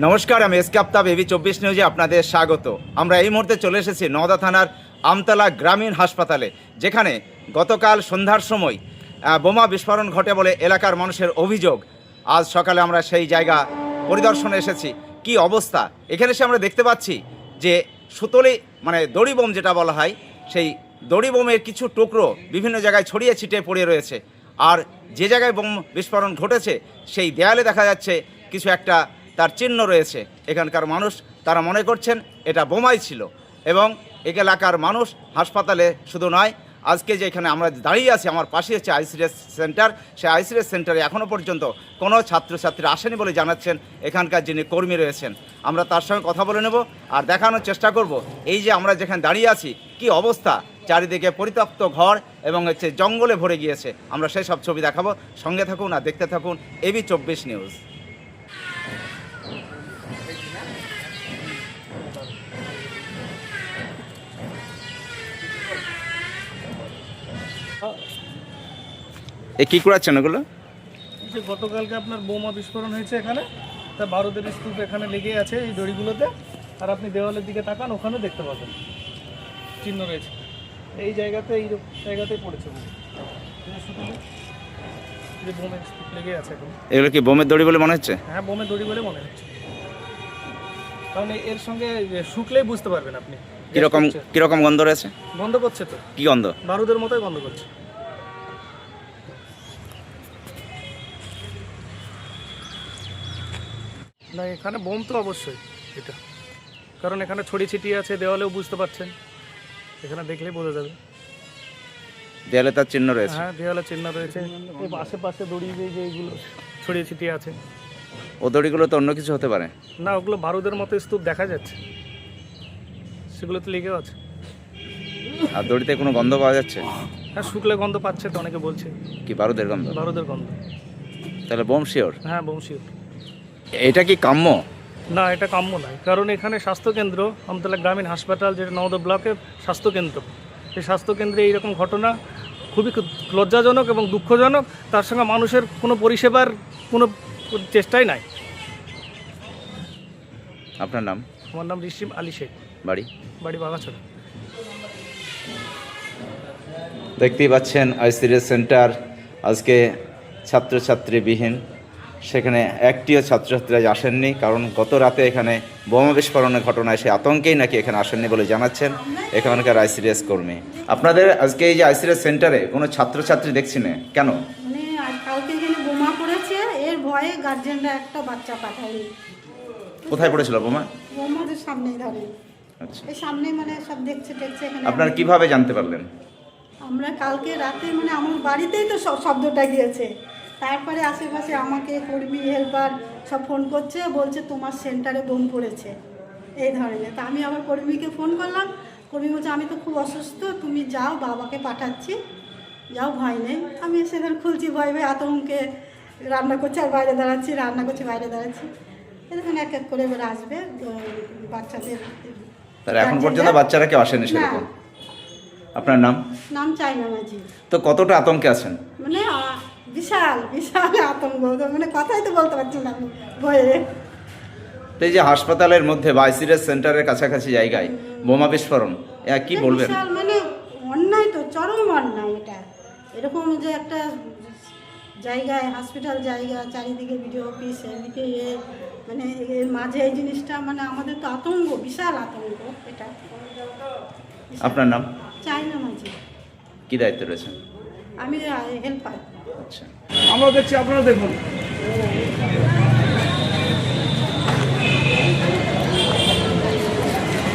নমস্কার, আমি SK Aftab, AB 24 নিউজে আপনাদের স্বাগত। আমরা এই মুহূর্তে চলে এসেছি নওদা থানার আমতলা গ্রামীণ হাসপাতালে, যেখানে গতকাল সন্ধ্যার সময় বোমা বিস্ফোরণ ঘটে বলে এলাকার মানুষের অভিযোগ। আজ সকালে আমরা সেই জায়গা পরিদর্শনে এসেছি। কি অবস্থা এখানে এসে আমরা দেখতে পাচ্ছি যে সুতলি দড়ি বোম যেটা বলা হয়, সেই দড়ি বোমের কিছু টুকরো বিভিন্ন জায়গায় ছড়িয়ে ছিটিয়ে পড়ে রয়েছে। আর যে জায়গায় বোম বিস্ফোরণ ঘটেছে সেই দেয়ালে দেখা যাচ্ছে কিছু একটা তার চিহ্ন রয়েছে। এখানকার মানুষ তারা মনে করছেন এটা বোমাই ছিল। এবং এলাকার মানুষ হাসপাতালে শুধু নয়, আজকে যে এখানে আমরা দাঁড়িয়ে আছি, আমার পাশে হচ্ছে আইসিডিএস সেন্টার। সেই আইসিডিএস সেন্টারে এখনও পর্যন্ত কোনো ছাত্রছাত্রী আসেনি বলে জানাচ্ছেন এখানকার যিনি কর্মী রয়েছেন। আমরা তার সঙ্গে কথা বলে নেব আর দেখানোর চেষ্টা করব এই যে আমরা যেখানে দাঁড়িয়ে আছি কি অবস্থা, চারিদিকে পরিত্যক্ত ঘর এবং জঙ্গলে ভরে গিয়েছে। আমরা সেই সব ছবি দেখাবো, সঙ্গে থাকুন আর দেখতে থাকুন এবি 24 নিউজ। কি করাচ্ছেন ওগুলো? যে গতকালকে আপনার বোমা বিস্ফোরণ হয়েছে এখানে, তা বারুদের স্তূপ এখানে লেগে আছে এই দড়িগুলোতে। আর আপনি দেওয়ালের দিকে তাকান, ওখানে দেখতে পাবেন চিহ্ন রয়েছে। এই জায়গাতে জায়গাতেই পড়েছে যে বোমের স্তূপ লেগে আছে এখন। এগুলো কি বোমের দড়ি বলে মনে হচ্ছে? হ্যাঁ, বোমের দড়ি বলে মনে হচ্ছে, কারণ এর সঙ্গে শুকলেই বুঝতে পারবেন আপনি। কিরকম গন্ধ রয়েছে? গন্ধ করছে তো। কি গন্ধ? বারুদের মতোই গন্ধ করছে। না, এখানে বোম তো অবশ্যই এটা, কারণ এখানে ছড়িয়ে ছিটিয়ে আছে, দেওয়ালেও বুঝতে পারছেন, এখানে দেখলেই বোঝা যাবে। দেয়ালে তার চিহ্ন রয়েছে? হ্যাঁ, দেওয়ালে চিহ্ন রয়েছে। আশেপাশে দড়ি যে এইগুলো ছড়িয়ে ছিটিয়ে আছে। ও দড়িগুলো তো অন্য কিছু হতে পারে না, ওগুলো বারুদের মতো স্তূপ দেখা যাচ্ছে, সেগুলো তো লেগেও আছে। আর দড়িতে কোনো গন্ধ পাওয়া যাচ্ছে? হ্যাঁ, শুকলে গন্ধ পাচ্ছে তো অনেকে বলছে। কি বারুদের গন্ধ? বারুদের গন্ধ। তাহলে বোম শিওর? হ্যাঁ, বোম শিওর। এটা কি কাম্য? না, এটা কাম্য নয়, কারণ এখানে স্বাস্থ্যকেন্দ্র, আমতলা গ্রামীণ হাসপাতাল, যেটা নওদা ব্লকের স্বাস্থ্যকেন্দ্র, এই স্বাস্থ্যকেন্দ্রে এইরকম ঘটনা খুবই লজ্জাজনক এবং দুঃখজনক। তার সঙ্গে মানুষের কোনো পরিষেবার কোনো চেষ্টাই নাই। আপনার নাম? আমার নাম রিসিম আলী শেখ। বাড়ি বাগাছড়া। দেখতেই পাচ্ছেন আইসিডিএস সেন্টার আজকে ছাত্রছাত্রীবিহীন। সেখানে একটিও ছাত্রছাত্রীরা আসেননি, কারণ গত রাতে এখানে বোমা বিস্ফোরণের ঘটনায় সে আতঙ্কেই নাকি এখানে আসেননি বলে জানাচ্ছেন এখানকার আইসিডিএস কর্মী। আপনাদের আজকে এই যে আইসিডিএস সেন্টারে কোনো ছাত্রছাত্রী দেখছি না কেন? কালকে এখানে বোমা পড়েছে, এর ভয়ে গার্জেনরা একটা বাচ্চা পাঠায়নি। কোথায় পড়েছিল বোমা? বোমাদের সামনেই ধরে। আচ্ছা, এই সামনে সব দেখছে এখানে। আপনারা কিভাবে জানতে পারলেন? আমরা কালকে রাতে আমার বাড়িতেই তো শব্দটা গিয়েছে। তারপরে আশেপাশে আমাকে কর্মী হেল্পার সব ফোন করছে, বলছে তোমার সেন্টারে বোম পড়েছে এই ধরনের। তা আমি আবার কর্মীকে ফোন করলাম, কর্মী বলছে আমি তো খুব অসুস্থ, তুমি যাও, বাবাকে পাঠাচ্ছি, যাও, ভয় নেই। আমি এসে খুলছি, ভয় আতঙ্কে রান্না করছি আর বাইরে দাঁড়াচ্ছি, রান্না করছি বাইরে দাঁড়াচ্ছি। এরকম এক এক করে এবার আসবে বাচ্চাদের। তাহলে এখন পর্যন্ত বাচ্চারা কেউ আসেনি সেরকম? আপনার নাম? নাম চাইনা মাঝি। তো কতটা আতঙ্কে আছেন? বিশাল বিশাল আতঙ্ক, কথাই তো বলতে পারছি না আমি ভয়ে। তো এই যে হাসপাতালের মধ্যে বা আইসিডিএস সেন্টারের কাছাকাছি জায়গায় বোমা বিস্ফোরণ, কি বলবেন? অন্যায় তো, চরম অন্যায় এটা। এরকম যে একটা জায়গায়, হসপিটাল জায়গা, চারিদিকে বিডিও অফিস, এদিকে এর মাঝে এই জিনিসটা আমাদের তো আতঙ্ক, বিশাল আতঙ্ক এটা। আপনার নাম? চাইনা মাঝি। কি দায়িত্ব রয়েছে? আমি হেল্পার। আচ্ছা, আমরা দেখছি, আপনারা দেখুন।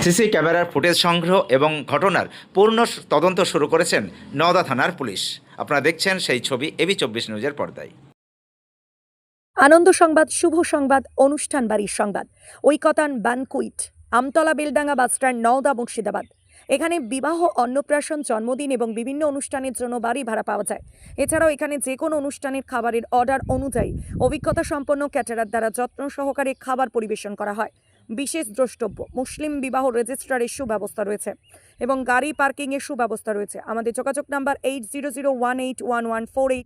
সিসি ক্যামেরার ফুটেজ সংগ্রহ এবং ঘটনার পূর্ণ তদন্ত শুরু করেছেন নওদা থানার পুলিশ। আপনারা দেখছেন সেই ছবি এবি 24 নিউজের পর্দায়। আনন্দ সংবাদ, শুভ সংবাদ, অনুষ্ঠান বাড়ির সংবাদ। ঐকতান ব্যানকুইট, আমতলা বেলডাঙ্গা বাসস্ট্যান্ড, নওদা, মুর্শিদাবাদ। এখানে বিবাহ, অন্নপ্রাশন, জন্মদিন এবং বিভিন্ন অনুষ্ঠানের জন্য বাড়ি ভাড়া পাওয়া যায়। এছাড়াও এখানে যে কোনো অনুষ্ঠানের খাবারের অর্ডার অনুযায়ী অভিজ্ঞতা সম্পন্ন ক্যাটারার দ্বারা যত্ন সহকারে খাবার পরিবেশন করা হয়। বিশেষ দ্রষ্টব্য, মুসলিম বিবাহ রেজিস্ট্রারের সুব্যবস্থা রয়েছে এবং গাড়ি পার্কিংয়ের সুব্যবস্থা রয়েছে। আমাদের যোগাযোগ নাম্বার 80018114